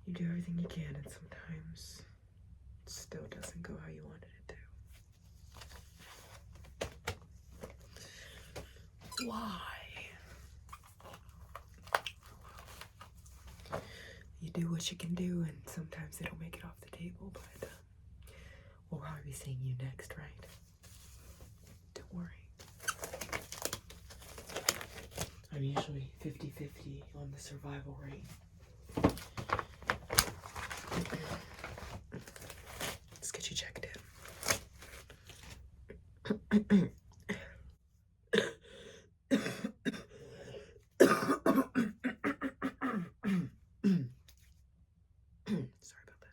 You do everything you can, and sometimes it still doesn't go how you wanted it to. Why? You do what you can do, and sometimes they don't make it off the table, but we'll probably be seeing you next, right? Don't worry. I'm usually 50-50 on the survival rate. Let's get you checked in. Sorry about that.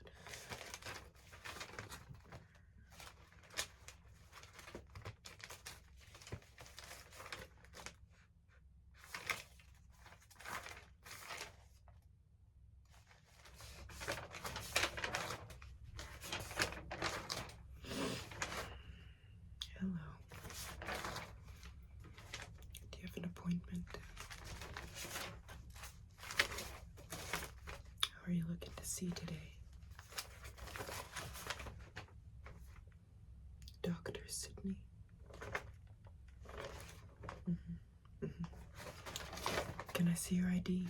Hello. Do you have an appointment? How are you looking to see today? Dr. Sydney? Can I see your ID?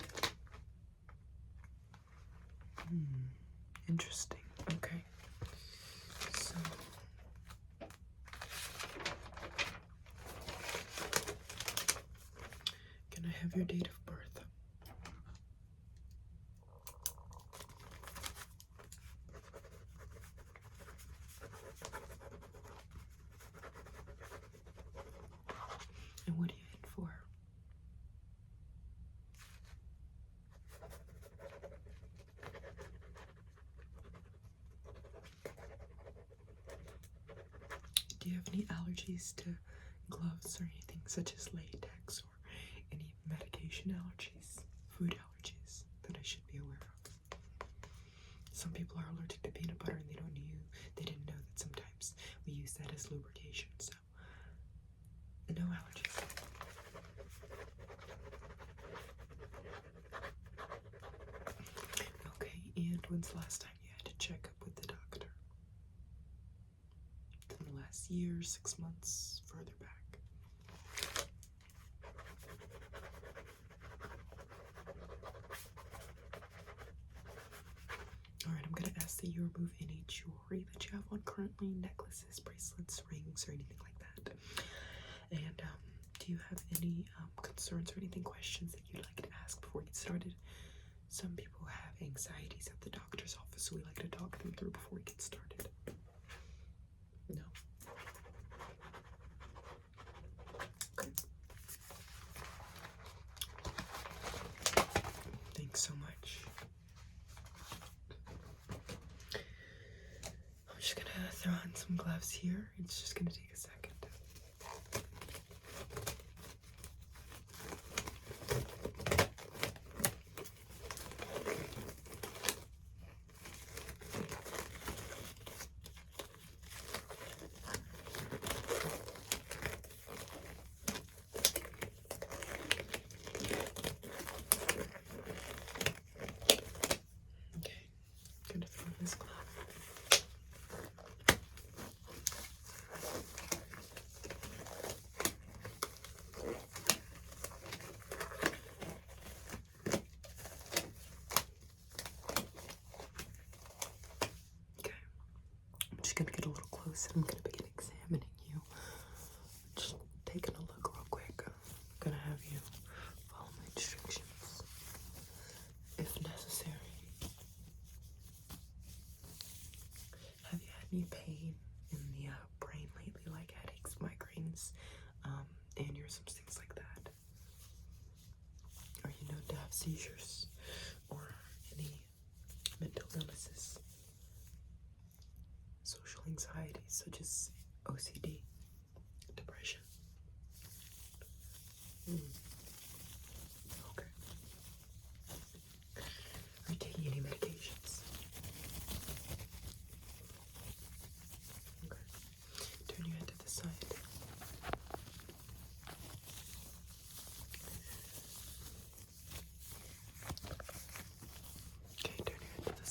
Interesting. Okay. So, can I have your date of birth? And what are you in for? Do you have any allergies to gloves or anything such as latex or any medication allergies, food allergies that I should be aware of? Some people are allergic to peanut butter and they didn't know that sometimes we use that as lubrication, so no allergies. Okay, and when's the last time you had to check up with the doctor? In the last year, 6 months, further back? Alright, I'm going to ask that you remove any jewelry that you have on currently, necklaces, bracelets, rings, or anything like that. And do you have any concerns or anything, questions that you'd like to ask before we get started? Some people have anxieties at the doctor's office, so we like to talk them through before we get started. No? Okay. Thanks so much. I'm just gonna throw on some gloves here. It's just gonna take a second. Gonna get a little closer. I'm gonna begin examining you. Just taking a look real quick. I'm gonna have you follow my instructions if necessary. Have you had any pain in the brain lately, like headaches, migraines, aneurysms, things like that? Are you known to have seizures or any mental illnesses? Social anxieties such as OCD, depression. Okay. Are you taking any medications? Okay. Turn your head to the side. Okay, turn your head to the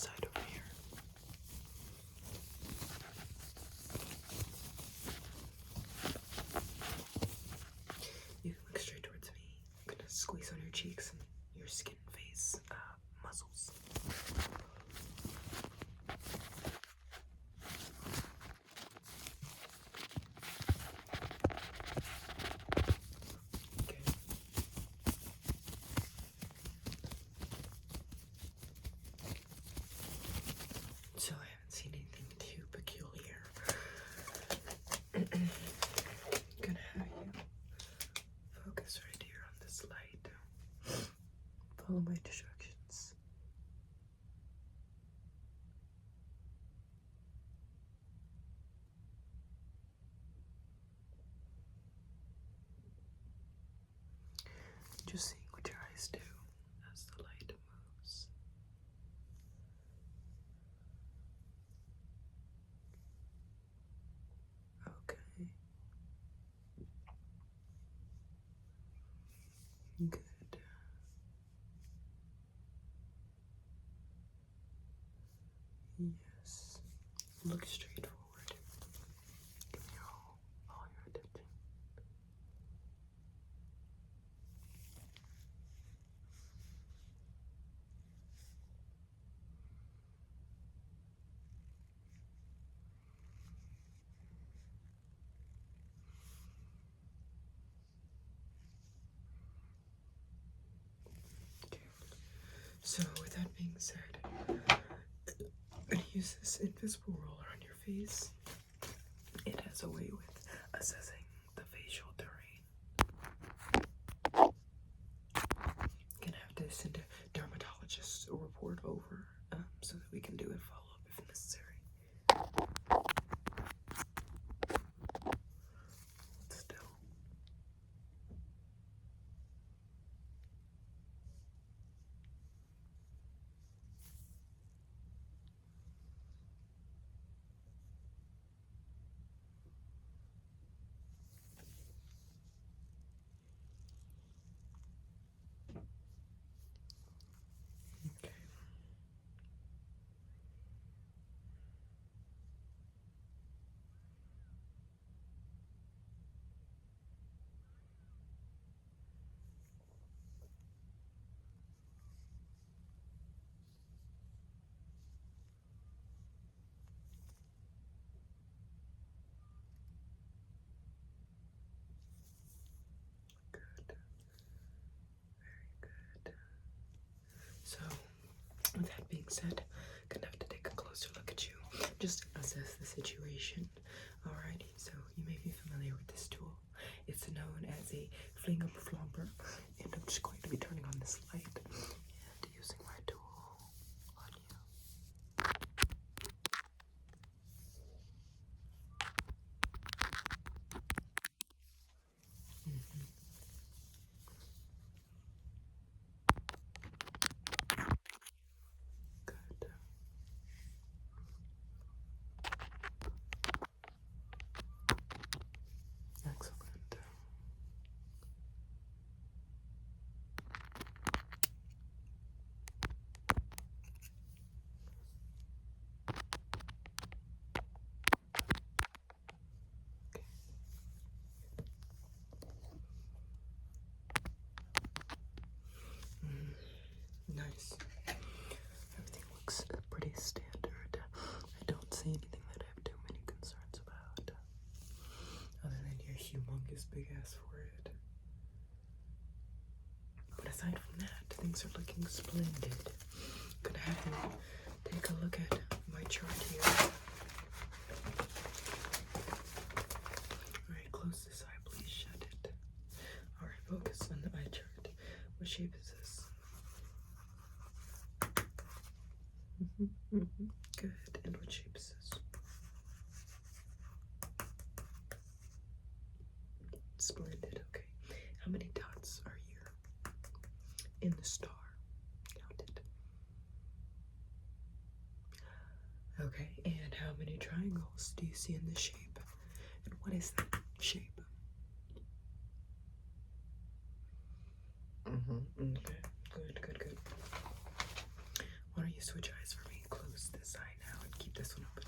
Follow my instructions. Just seeing what your eyes do as the light moves. Okay. Good. Yes. Look straight forward. Give me all your attention. Okay. So with that being said, I'm going to use this invisible roller on your face. It has a way with assessing the facial terrain. Gonna have to send a dermatologist a report over so that we can do a follow-up if necessary. Still. Okay. Good. Very good. So, with that being said, gonna have to take a closer look at you. Just assess the situation. Alrighty, so you may be familiar with this tool. It's known as a flinger flomper, and I'm just going to be turning on this light and using my tool on you. Good. Excellent. Nice. Everything looks pretty standard. I don't see anything that I have too many concerns about, other than your humongous big ass forehead. But aside from that, things are looking splendid. Gonna have you take a look at my chart here. Alright, close this eye, please shut it. Alright, focus on the eye chart. What shape is this? Good. And what shape is this? Splendid. Okay. How many dots are here in the star? Count it. Okay. And how many triangles do you see in this shape? And what is that shape? Okay. Good, good, good. Why don't you switch eyes for me? Close this eye now and keep this one open.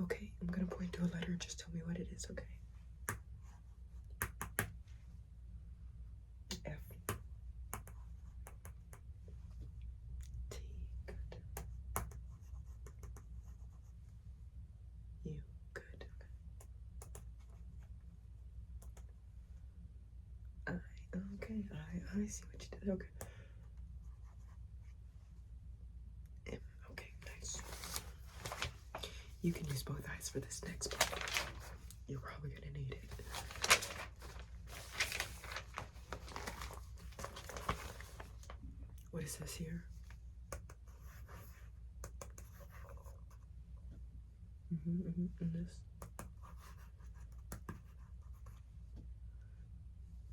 Okay, I'm gonna point to a letter. Just tell me what it is, okay? F. T. Good. U. Good. Okay. I. Okay. I see what you did. Okay. M. Okay. Nice. You can use both eyes for this next part. You're probably gonna need it. What is this here? And this.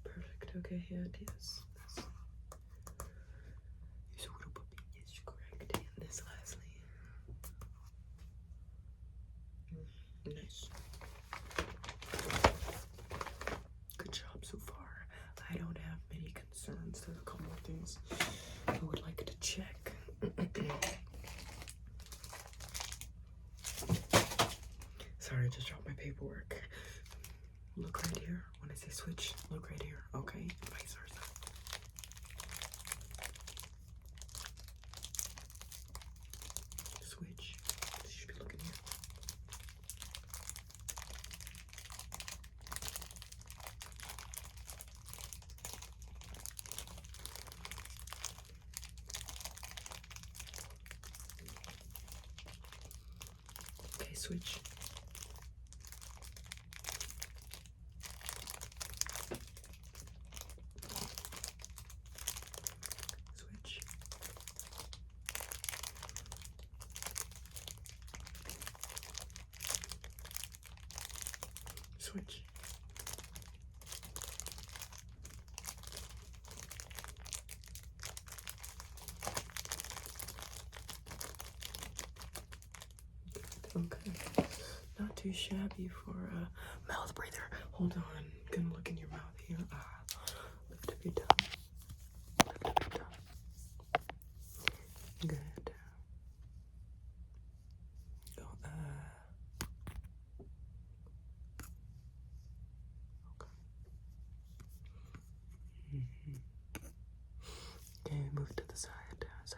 Perfect. Okay, yeah, it is. This little puppy is correct. And this lastly. Nice. Good job so far. I don't have many concerns. There's a couple more things I would like to check. Sorry, I just dropped my paperwork. Look right here. When I say switch, look right here. Okay, vice versa. Switch. You should be looking here. Okay, switch. Switch. Switch. Okay. Not too shabby for a mouth breather. Hold on. Gonna look in your mouth here. Lift up your tongue. Lift up your tongue. Good. Go, okay. Okay, move it to the side. Side.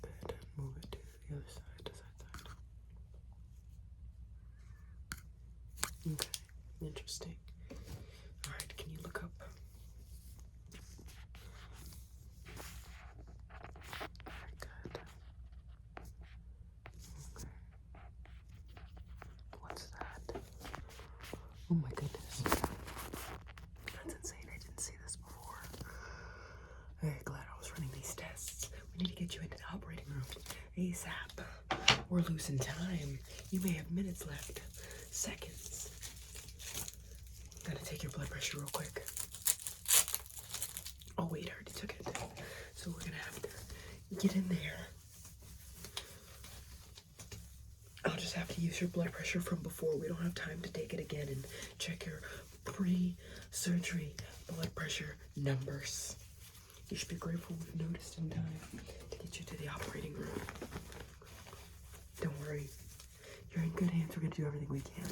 Good. Move it to the other side. Side. Okay. Interesting. Alright, can you look up? Very good. Okay. What's that? Oh my goodness. That's insane. I didn't see this before. Very glad I was running these tests. We need to get you into the operating room ASAP. We're losing time. You may have minutes left. Seconds. Gotta take your blood pressure real quick. Oh wait, I already took it. So we're gonna have to get in there. I'll just have to use your blood pressure from before. We don't have time to take it again and check your pre-surgery blood pressure numbers. You should be grateful we've noticed in time to get you to the operating room. Don't worry. You're in good hands. We're gonna do everything we can.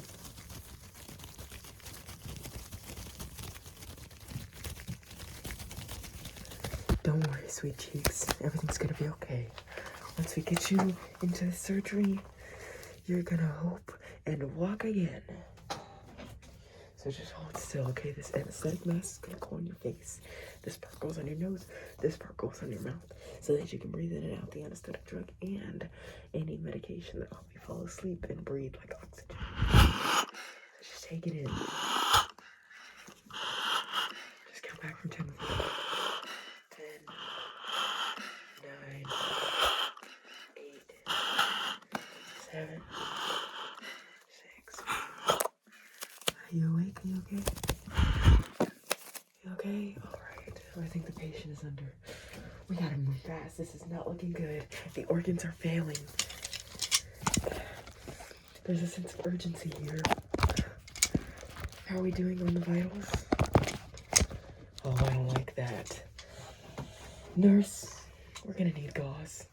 Don't worry, sweet cheeks. Everything's gonna be okay. Once we get you into the surgery, you're gonna hope and walk again. So just hold still, okay? This anesthetic mask is gonna go on your face. This part goes on your nose. This part goes on your mouth, so that you can breathe in and out the anesthetic drug and any medication that helps you fall asleep and breathe like oxygen. So just take it in. Just count back from 10 to 4. 10, 9, 8, 7, 6. Are you awake? Are you okay? You okay? Alright. I think the patient is under. We gotta move fast. This is not looking good. The organs are failing. There's a sense of urgency here. How are we doing on the vitals? Oh, I don't like that. Nurse, we're gonna need gauze.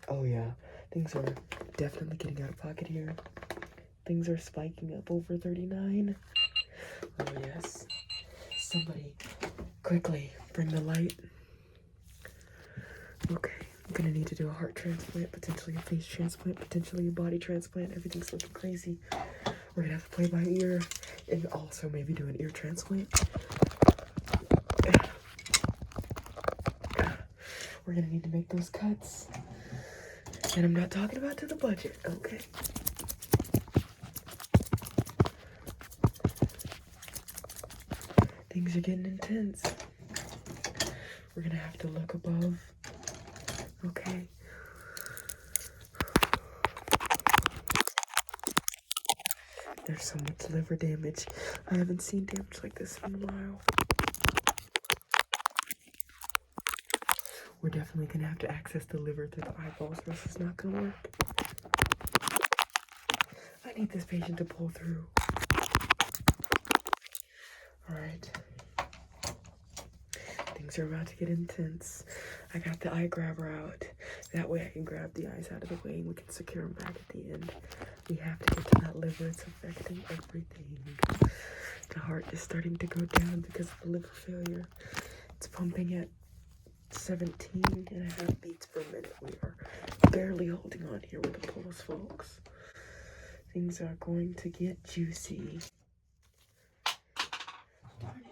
Oh yeah, things are definitely getting out of pocket here. Things are spiking up over 39. Oh yes. Somebody, quickly, bring the light. Okay, I'm gonna need to do a heart transplant, potentially a face transplant, potentially a body transplant. Everything's looking crazy. We're gonna have to play by ear and also maybe do an ear transplant. We're gonna need to make those cuts. And I'm not talking about to the budget, okay? Things are getting intense. We're gonna have to look above. Okay. There's so much liver damage. I haven't seen damage like this in a while. We're definitely gonna have to access the liver through the eyeballs, or else it's not gonna work. I need this patient to pull through. Alright. Things are about to get intense. I got the eye grabber out. That way I can grab the eyes out of the way and we can secure them back at the end. We have to get to that liver. It's affecting everything. The heart is starting to go down because of the liver failure. It's pumping at 17.5 beats per minute. We are barely holding on here with the pulse, folks. Things are going to get juicy. Darn it.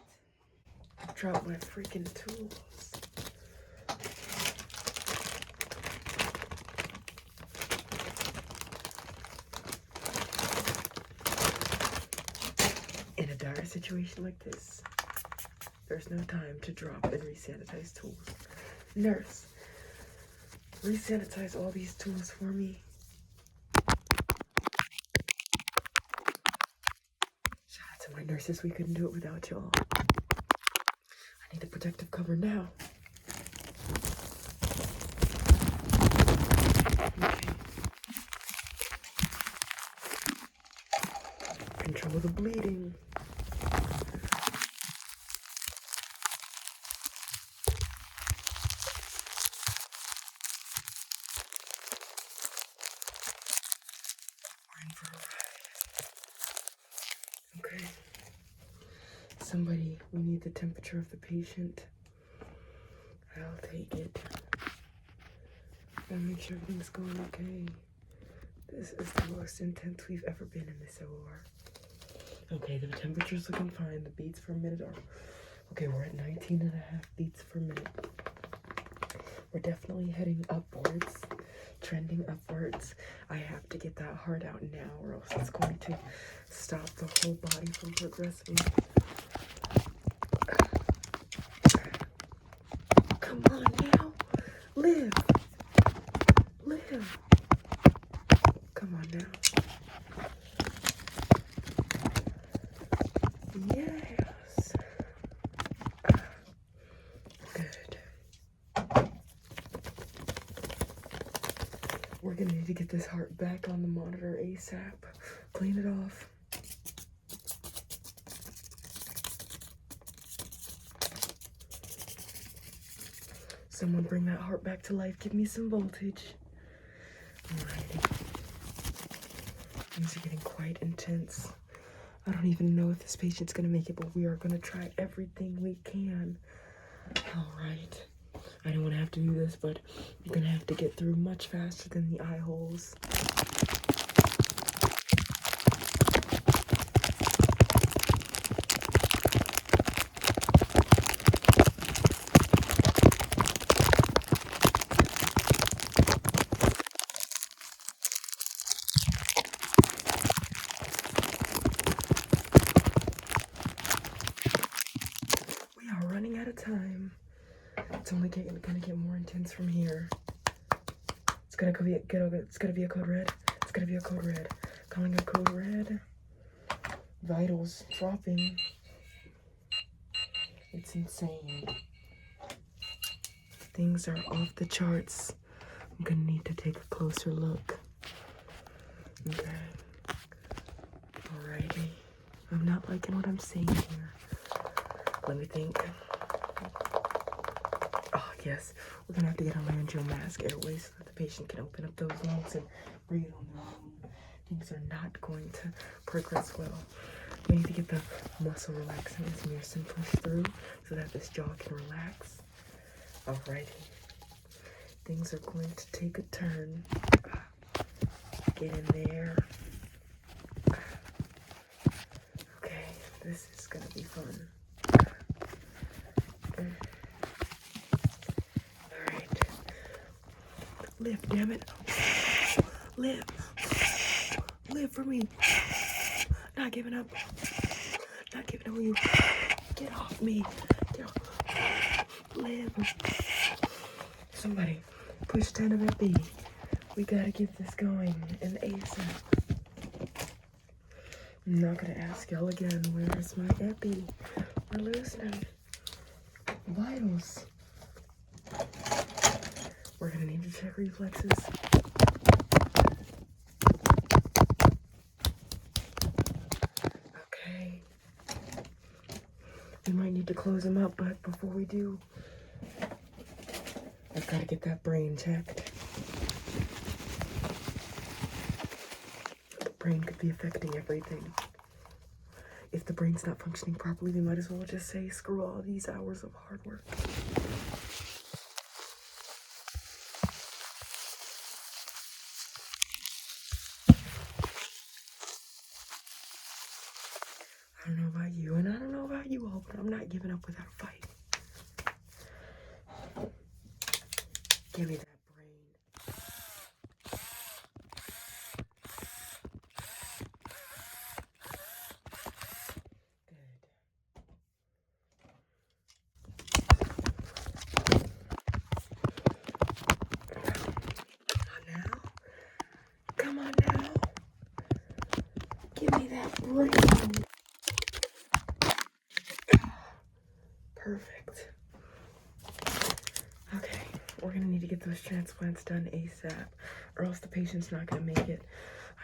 I dropped my freaking tools. In a dire situation like this, there's no time to drop and resanitize tools. Nurse, resanitize all these tools for me. Shout out to my nurses, we couldn't do it without y'all. I need a protective cover now. Okay. Control the bleeding. Okay. Somebody, we need the temperature of the patient. I'll take it. Gotta make sure everything's going okay. This is the most intense we've ever been in this OR. Okay, the temperature's looking fine. The beats per minute are... Okay, we're at 19.5 beats per minute. We're definitely heading upwards. Trending upwards. I have to get that heart out now or else it's going to stop the whole body from progressing. Come on now. Live. Live. Come on now. Yes. Good. We're gonna need to get this heart back on the monitor ASAP. Clean it off. Someone bring that heart back to life. Give me some voltage. Alrighty. Things are getting quite intense. I don't even know if this patient's gonna make it, but we are gonna try everything we can. Alright. I don't want to have to do this, but I'm gonna have to get through much faster than the eye holes. We are running out of time. It's only gonna get more intense from here. It's gonna be a code red. It's gonna be a code red. Calling a code red. Vitals dropping. It's insane. Things are off the charts. I'm gonna need to take a closer look. Okay. Alrighty. I'm not liking what I'm seeing here. Let me think. Oh, yes. We're gonna have to get a laryngeal mask airway so that the patient can open up those lungs and breathe on their own. Things are not going to progress well. We need to get the muscle relaxant as Mearson pushed through so that this jaw can relax. Alrighty. Things are going to take a turn. Get in there. Okay, this is gonna be fun. Alright. Live, damn it. Live. Live for me. Not giving up. Not giving up on you. Get off me. Get off. Live. Somebody, push 10 of that B. We gotta get this going in ASAP. I'm not gonna ask y'all again, where's my epi? We're losing him. Vitals. We're gonna need to check reflexes. Okay. We might need to close him up, but before we do, I've gotta get that brain checked. The brain could be affecting everything. If the brain's not functioning properly, we might as well just say, screw all these hours of hard work. I don't know about you, and I don't know about you all, but I'm not giving up without a fight. Give me that brain. Come on now. Give me that brain. Perfect. Okay, we're gonna need to get those transplants done ASAP, or else the patient's not gonna make it.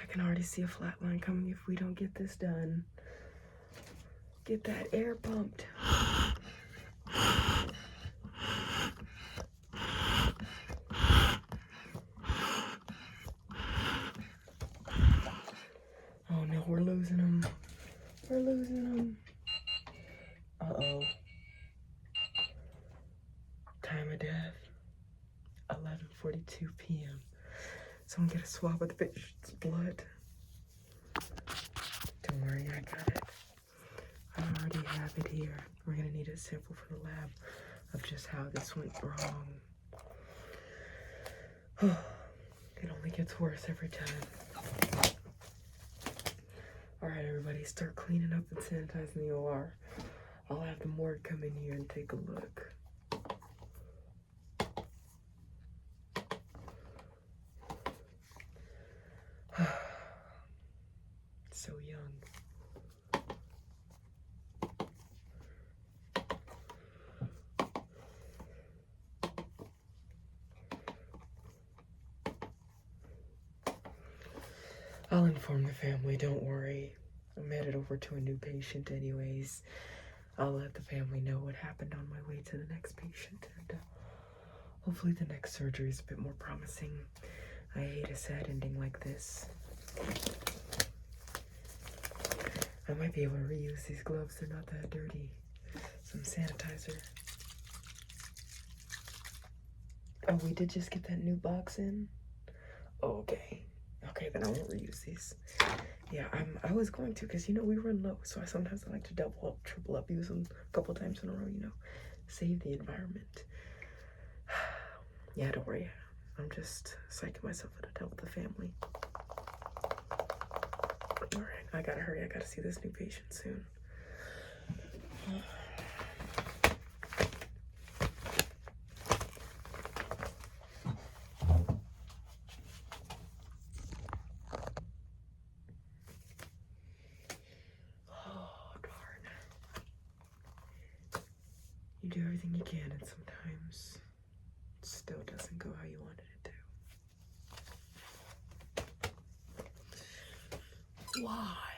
I can already see a flat line coming if we don't get this done. Get that air pumped. Oh no, we're losing him. We're losing him. Uh-oh. Time of death, 11:42 p.m. Someone get a swab of the patient's blood. Don't worry, I got it. I already have it here. We're gonna need a sample from the lab of just how this went wrong. It only gets worse every time. All right, everybody, start cleaning up and sanitizing the OR. I'll have the morgue come in here and take a look. So young. I'll inform the family, don't worry. I'm headed over to a new patient anyways. I'll let the family know what happened on my way to the next patient, and hopefully the next surgery is a bit more promising. I hate a sad ending like this. I might be able to reuse these gloves, they're not that dirty. Some sanitizer. Oh, we did just get that new box in? Oh, okay. Okay, then I won't reuse these. Yeah, I was going to, because, you know, we run low, so I sometimes like to double up, triple up, use them a couple times in a row, you know. Save the environment. Yeah, don't worry. I'm just psyching myself out to help the family. Alright, I gotta hurry. I gotta see this new patient soon. You do everything you can, and sometimes it still doesn't go how you wanted it to. Why?